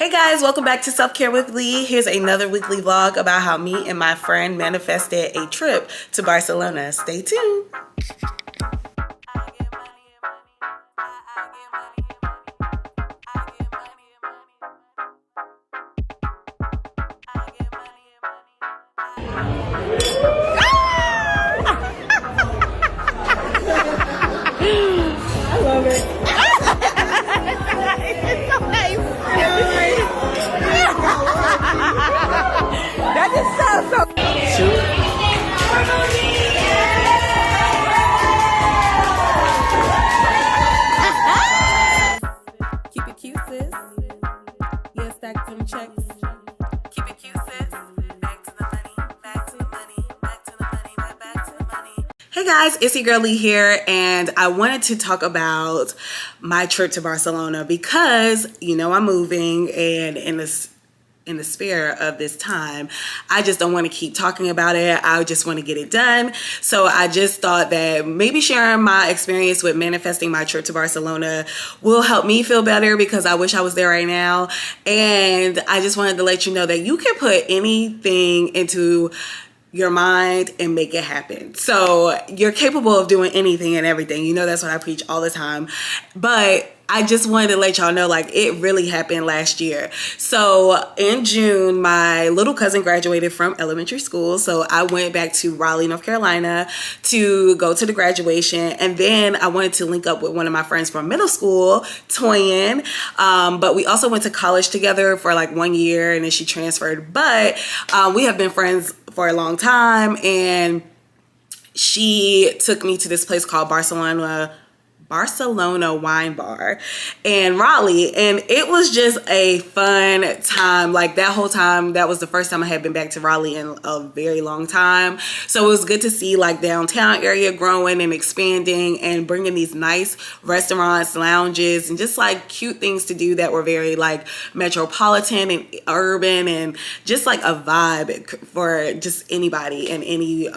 Hey guys, welcome back to Self-Care Weekly. Here's another weekly vlog about how me and my friend manifested a trip to Barcelona. Stay tuned. I love it. That just sounds so Keep it cute, sis. Yeah, stack them checks. Keep it cute, sis. Back to the money, back to the money, back to the money, back to the money. Hey guys, it's your girl Lee here, and I wanted to talk about my trip to Barcelona because, you know, I'm moving, and in the spirit of this time, I just don't want to keep talking about it. I just want to get it done. So I just thought that maybe sharing my experience with manifesting my trip to Barcelona will help me feel better because I wish I was there right now. And I just wanted to let you know that you can put anything into your mind and make it happen. So you're capable of doing anything and everything. You know, that's what I preach all the time. But I just wanted to let y'all know, like, it really happened last year. So in June, my little cousin graduated from elementary school. So I went back to Raleigh, North Carolina to go to the graduation. And then I wanted to link up with one of my friends from middle school, Toyin. But we also went to college together for like 1 year, and then she transferred. But we have been friends for a long time. And she took me to this place called Barcelona Wine Bar in Raleigh, and it was just a fun time. Like, that whole time, that was the first time I had been back to Raleigh in a very long time. So it was good to see like downtown area growing and expanding and bringing these nice restaurants, lounges, and just like cute things to do that were very like metropolitan and urban and just like a vibe for just anybody and any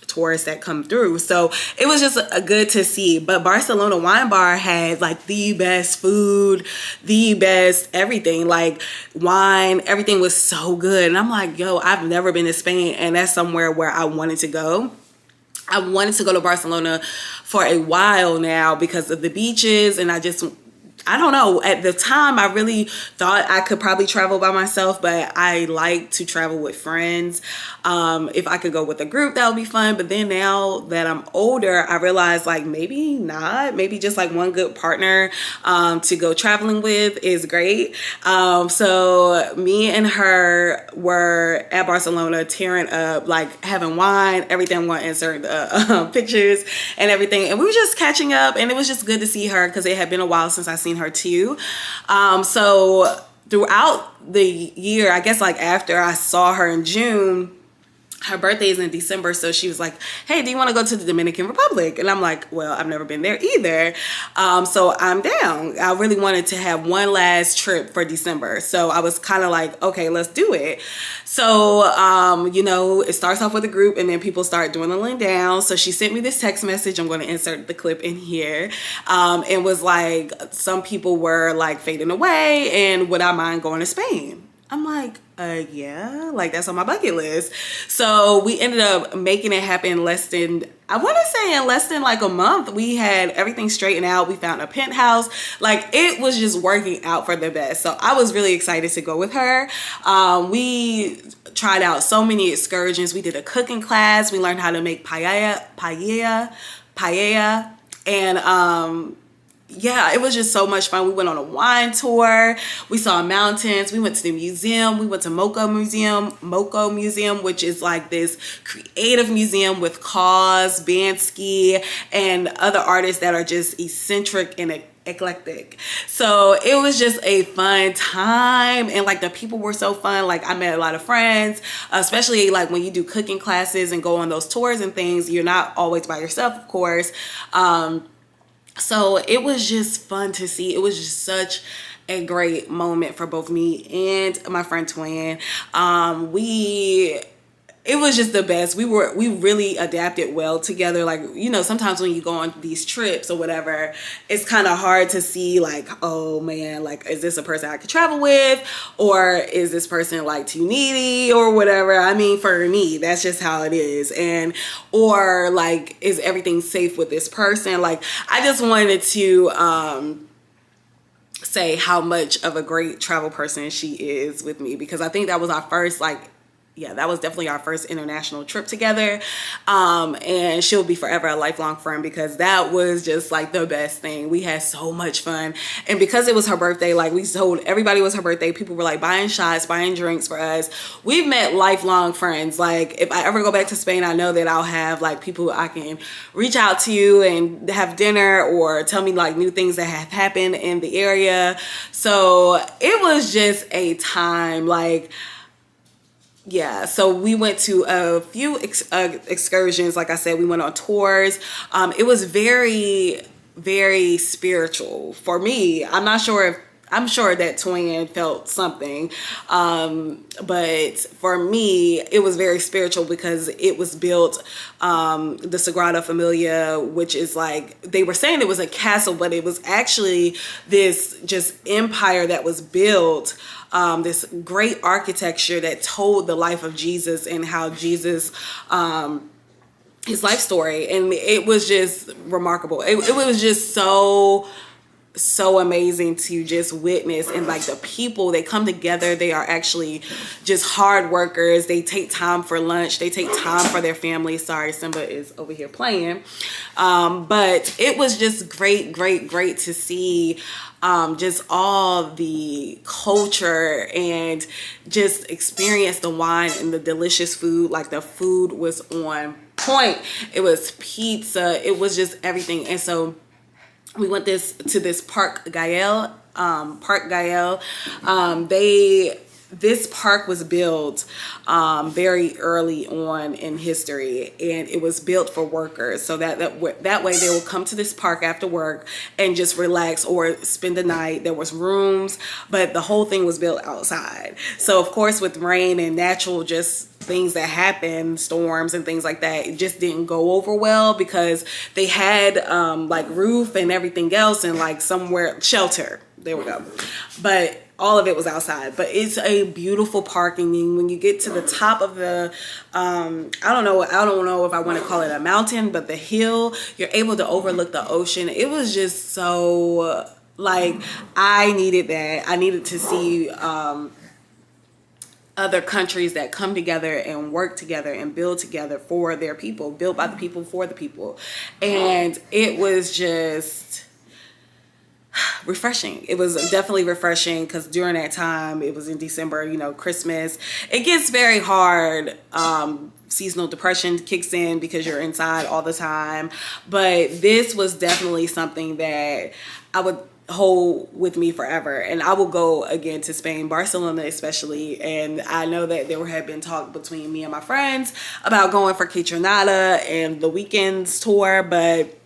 tourists that come through. So it was just good to see. But Barcelona Wine Bar had like the best food, the best everything, like wine, everything was so good. And I'm like, yo, I've never been to Spain, and that's somewhere where I wanted to go. I wanted to go to Barcelona for a while now because of the beaches, and I don't know. At the time, I really thought I could probably travel by myself, but I like to travel with friends. If I could go with a group, that would be fun. But then now that I'm older, I realize like maybe not. Maybe just like one good partner to go traveling with is great. So me and her were at Barcelona tearing up, like having wine, everything. I'm going to insert the pictures and everything. And we were just catching up, and it was just good to see her because it had been a while since I seen her too. So throughout the year, I guess like after I saw her in June, her birthday is in December, so she was like, hey, do you want to go to the Dominican Republic? And I'm like, well, I've never been there either. So I'm down. I really wanted to have one last trip for December. So I was kind of like, okay, let's do it. So, you know, it starts off with a group, and then people start dwindling down. So she sent me this text message. I'm going to insert the clip in here. And was like, some people were like fading away, and would I mind going to Spain? I'm like, yeah, like that's on my bucket list. So we ended up making it happen in less than like a month. We had everything straightened out. We found a penthouse. Like, it was just working out for the best. So I was really excited to go with her. We tried out so many excursions. We did a cooking class. We learned how to make paella. And, yeah, it was just so much fun. We went on a wine tour. We saw mountains. We went to the museum. We went to Moco Museum, which is like this creative museum with Kaws, Bansky, and other artists that are just eccentric and eclectic. So it was just a fun time, and like the people were so fun. Like, I met a lot of friends, especially like when you do cooking classes and go on those tours and things, you're not always by yourself, of course. So it was just fun to see. It was just such a great moment for both me and my friend Twin. We it was just the best. We really adapted well together. Like, you know, sometimes when you go on these trips or whatever, it's kind of hard to see like, oh man, like, is this a person I could travel with, or is this person like too needy or whatever? I mean, for me, that's just how it is. And or like, is everything safe with this person? Like, I just wanted to say how much of a great travel person she is with me, because I think that was our first, like, yeah, that was definitely our first international trip together. And she'll be forever a lifelong friend, because that was just like the best thing. We had so much fun. And because it was her birthday, like, we told everybody it was her birthday. People were like buying shots, buying drinks for us. We've met lifelong friends. Like, if I ever go back to Spain, I know that I'll have like people I can reach out to and have dinner, or tell me like new things that have happened in the area. So it was just a time, like, yeah, so we went to a few excursions. Like I said, we went on tours. It was very, very spiritual for me. I'm sure that Twin felt something. But for me, it was very spiritual, because it was built, the Sagrada Familia, which is like, they were saying it was a castle, but it was actually this just empire that was built, this great architecture that told the life of Jesus and how Jesus, his life story. And it was just remarkable. It was just so amazing to just witness. And like, the people, they come together, they are actually just hard workers. They take time for lunch, they take time for their family. Sorry, Simba is over here playing. But it was just great to see just all the culture, and just experience the wine and the delicious food. Like, the food was on point. It was pizza, it was just everything. And so we went to this Park Gael. This park was built very early on in history, and it was built for workers, so that way they will come to this park after work and just relax or spend the night. There was rooms, but the whole thing was built outside. So of course, with rain and natural just things that happen, storms and things like that, it just didn't go over well, because they had like roof and everything else, and like somewhere shelter. There we go. But all of it was outside. But it's a beautiful park. And when you get to the top of the, I don't know if I want to call it a mountain, but the hill, you're able to overlook the ocean. It was just so, like, I needed that. I needed to see other countries that come together and work together and build together for their people, built by the people for the people. And it was just refreshing. It was definitely refreshing, because during that time, it was in December, you know, Christmas, it gets very hard. Seasonal depression kicks in because you're inside all the time. But this was definitely something that I would hold with me forever, and I will go again to Spain, Barcelona especially. And I know that there had been talk between me and my friends about going for Kitchenada and the weekends tour, but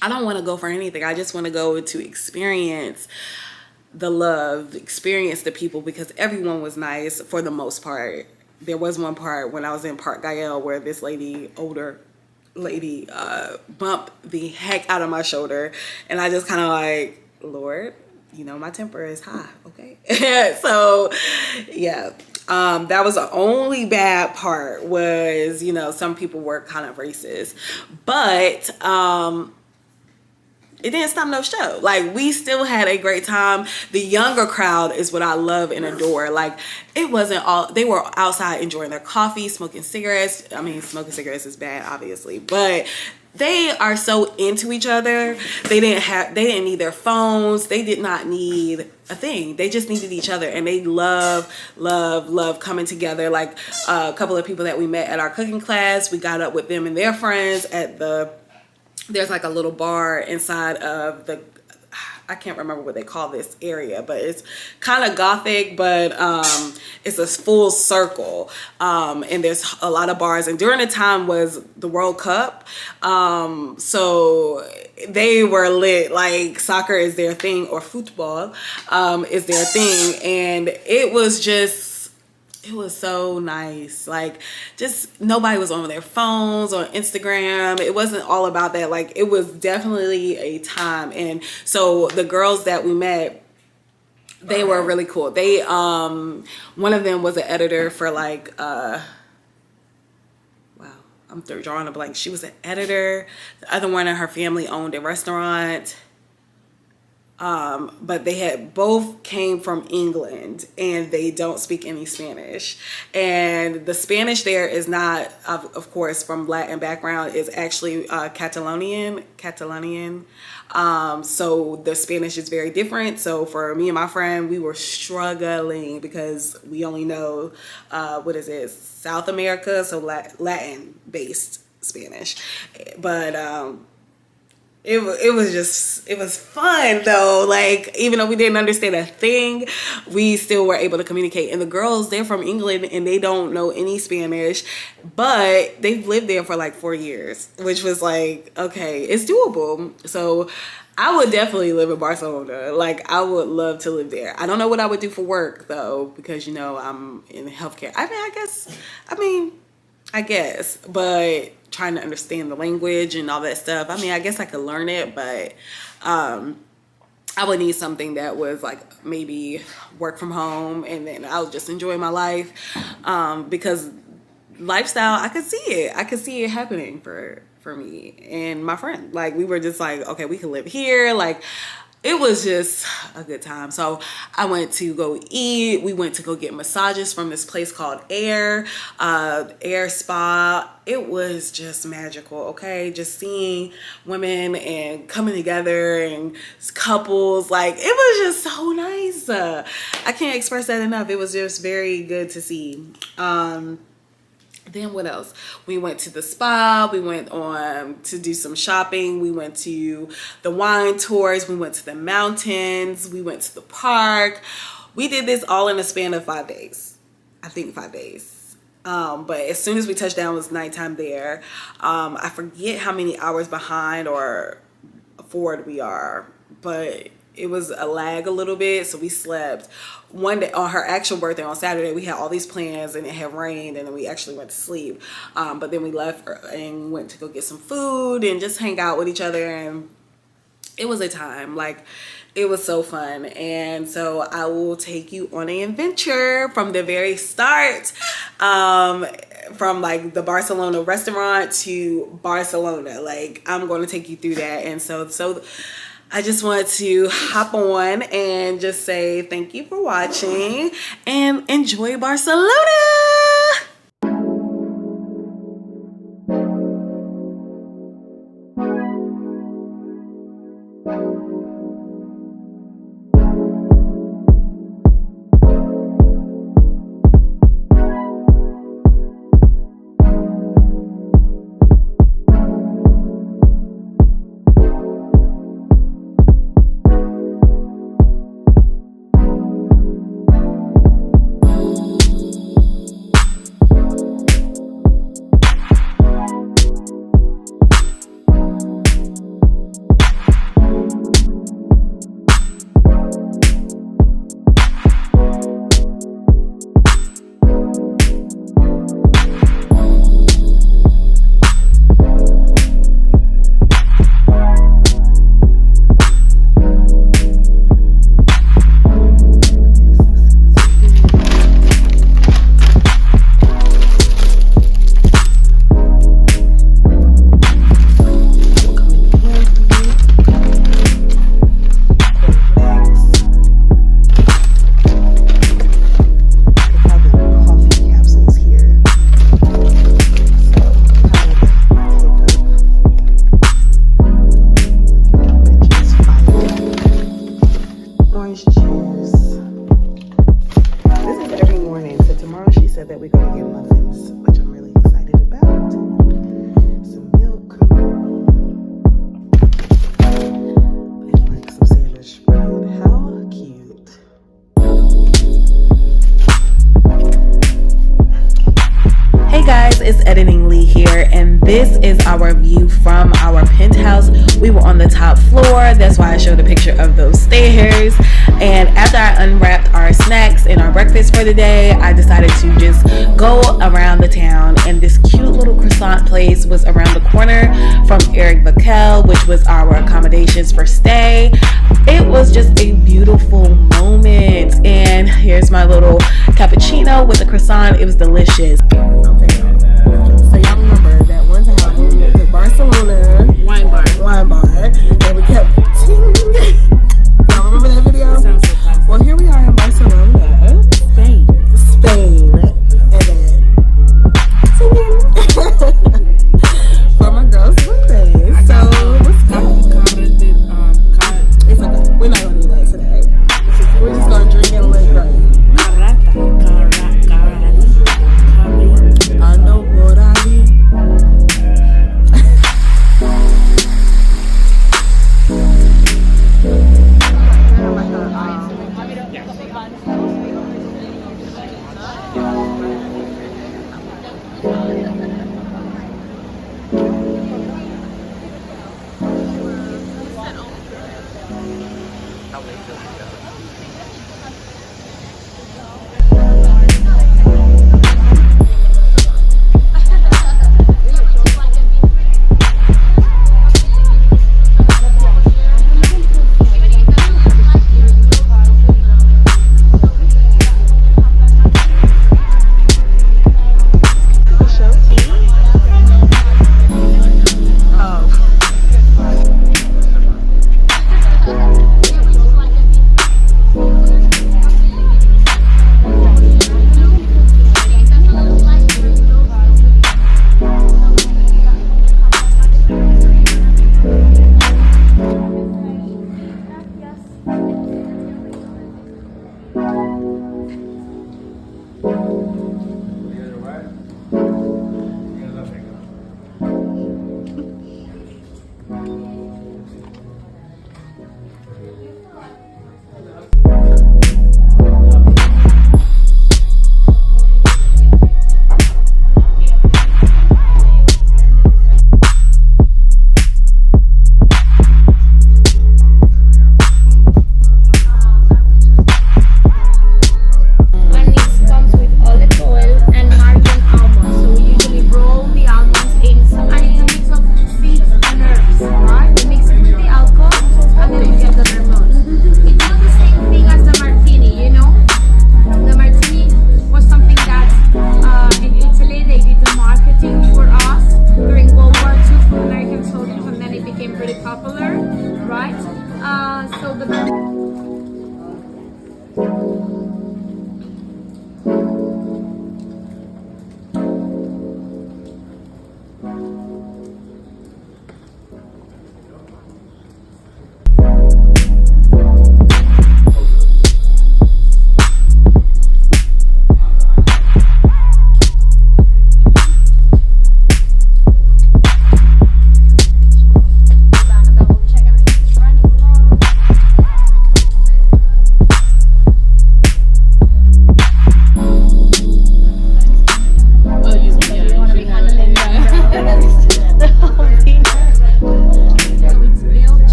I don't want to go for anything. I just want to go to experience the love, experience the people, because everyone was nice for the most part. There was one part when I was in Park Gael where this older lady bumped the heck out of my shoulder, and I just kind of like, Lord, you know, my temper is high, okay? So yeah, that was the only bad part, was, you know, some people were kind of racist, but it didn't stop no show. Like, we still had a great time. The younger crowd is what I love and adore. Like, it wasn't all, they were outside enjoying their coffee, smoking cigarettes. I mean, smoking cigarettes is bad, obviously, but they are so into each other. They didn't need their phones. They did not need a thing. They just needed each other, and they love coming together. Like, a couple of people that we met at our cooking class, we got up with them and their friends at there's like a little bar inside of the, I can't remember what they call this area, but it's kind of gothic, but it's a full circle, and there's a lot of bars. And during the time was the World Cup, so they were lit. Like, soccer is their thing, or football is their thing, and it was just it was so nice. Like, just nobody was on their phones or Instagram. It wasn't all about that. Like, it was definitely a time. And so the girls that we met, they were really cool. They one of them was an editor for like wow, I'm drawing a blank. She was an editor. The other one in her family owned a restaurant. But they had both came from England, and they don't speak any Spanish. And the Spanish there is not, of course, from Latin background, is actually Catalonian. So the Spanish is very different. So for me and my friend, we were struggling because we only know South America, so Latin based Spanish. But it was fun though. Like, even though we didn't understand a thing, we still were able to communicate. And the girls, they're from England and they don't know any Spanish, but they've lived there for like 4 years, which was like, okay, it's doable. So I would definitely live in Barcelona. Like, I would love to live there. I don't know what I would do for work though, because I'm in healthcare. I guess, but trying to understand the language and all that stuff. I guess I could learn it, but I would need something that was like maybe work from home, and then I'll just enjoy my life, because lifestyle, I could see it happening for me and my friend. Like, we were just like, okay, we can live here. Like, it was just a good time. So I went to go eat. We went to go get massages from this place called Air Spa. It was just magical, okay? Just seeing women and coming together and couples. Like, it was just so nice. I can't express that enough. It was just very good to see. Then what else? We went to the spa. We went on to do some shopping. We went to the wine tours. We went to the mountains. We went to the park. We did this all in a span of 5 days. I think 5 days. But as soon as we touched down, it was nighttime there. I forget how many hours behind or forward we are, but it was a lag a little bit, so we slept. One day on her actual birthday on Saturday, we had all these plans and it had rained, and then we actually went to sleep. But then we left and went to go get some food and just hang out with each other, and it was a time. Like, it was so fun. And so I will take you on an adventure from the very start, from like the Barcelona restaurant to Barcelona. Like, I'm going to take you through that. And so I just wanted to hop on and just say thank you for watching and enjoy Barcelona. This is our view from our penthouse. We were on the top floor. That's why I showed a picture of those stairs. And after I unwrapped our snacks and our breakfast breakfast for the day, I decided to just go around the town, and this cute little croissant place was around the corner from Eric Vaquel, which was our accommodations for stay. It was just a beautiful moment, and here's my little cappuccino with a croissant. It was delicious. Okay, so y'all remember that one time we went to Barcelona Wine Bar, and we kept ting. Y'all remember that video? Sounds so classic. Well, here we are in Barcelona, Spain, and singing for my girl's birthday. So what's it's okay. We're not gonna do that today. We're just gonna drink and live right. I know what I mean.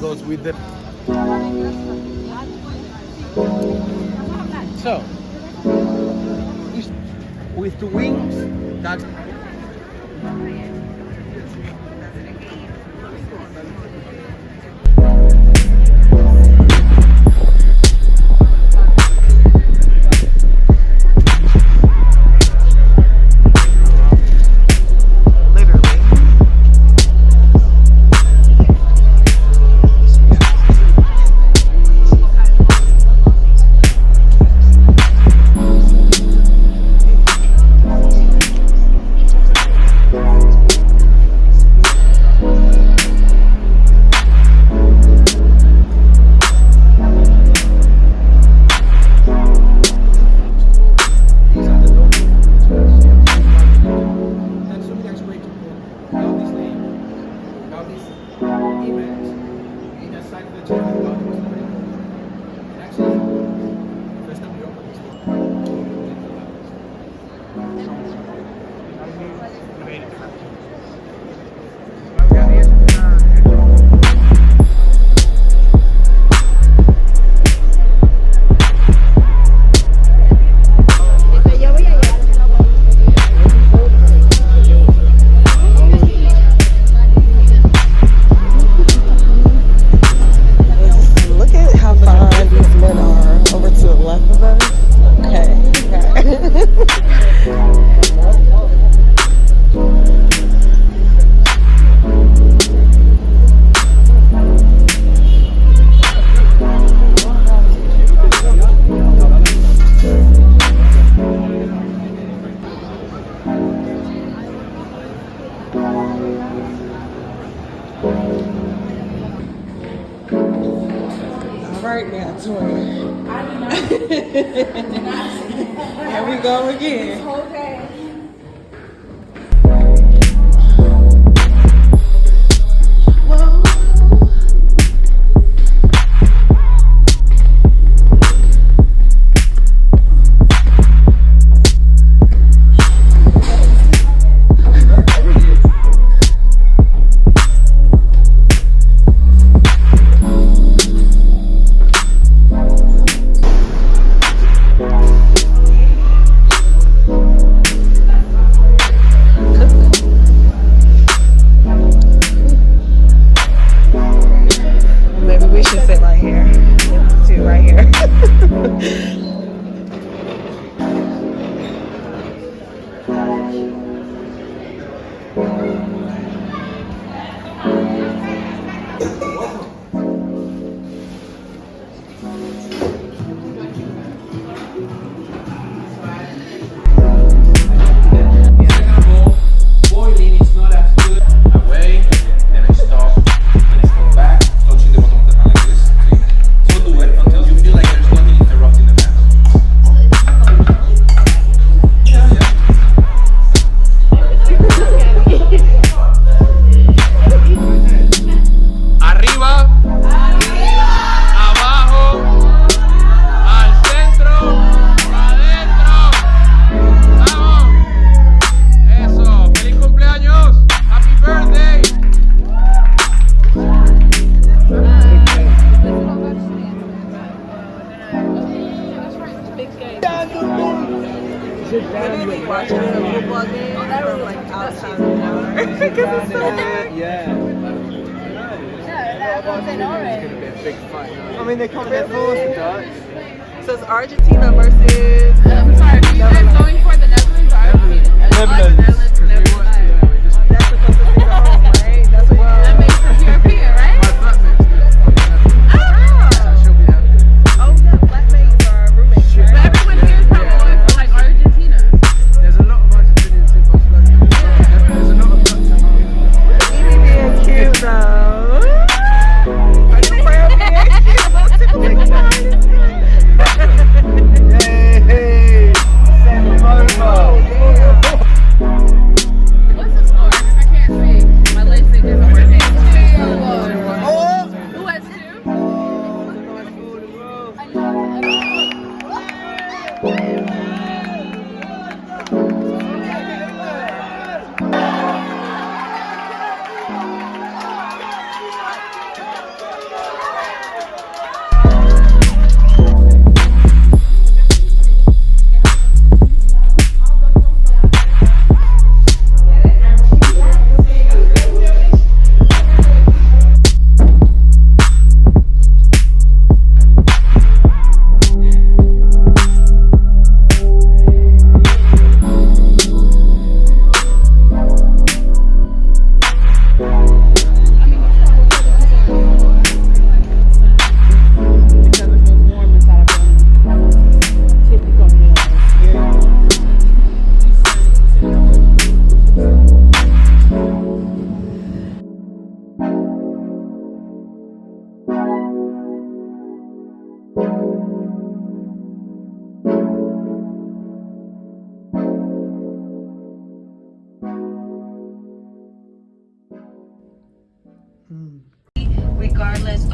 that goes with it. So, with the wings, that's Right now, twin. Here we go again. I mean, they come here for us, Dutch. So it's Argentina versus. I'm sorry, are you guys going for the Netherlands or Argentina? Netherlands. That's supposed to be the home, right? That's what That makes us European, right? My flatmates she'll be happy. Oh, yeah, flatmates or roommates. But everyone here is probably going for like Argentina. There's a lot of Argentinians in Barcelona. There's a lot of Dutch in Barcelona. Evie being cute, though. Are you proud of being cute? Hey, send them over.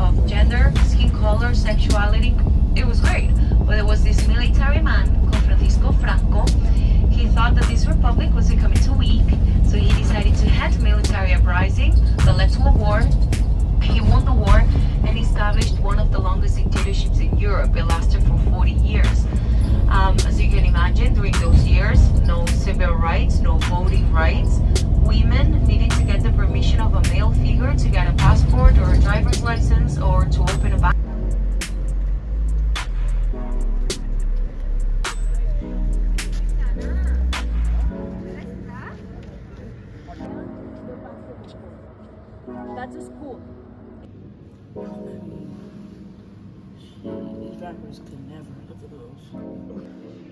of gender, skin color, sexuality. It was great. But there was this military man called Francisco Franco. He thought that this republic was becoming too weak, so he decided to head military uprising that led to a war. He won the war and established one of the longest dictatorships in Europe. It lasted for 40 years. As you can imagine, during those years, no civil rights, no voting rights. Women needing to get the permission of a male figure to get a passport or a driver's license or to open a bank. That's a school. These rappers could never. Look at those.